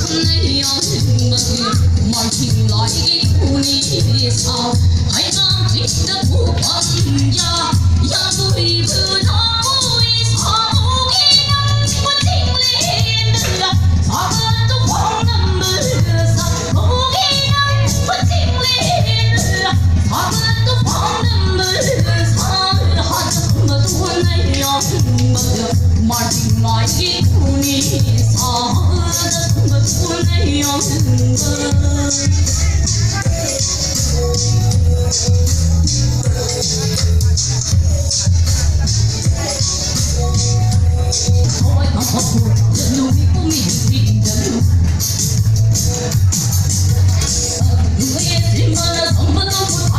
你要什么满情来苦你操，还让情的不放呀，呀对不他不一操不给人我情里的，啥个都放那么啥，不给人我情里的，啥个都放那么啥，还这么多那样什么满情来苦你操。那样什么？我要活，努力不明明的路。我也什么什么都不怕。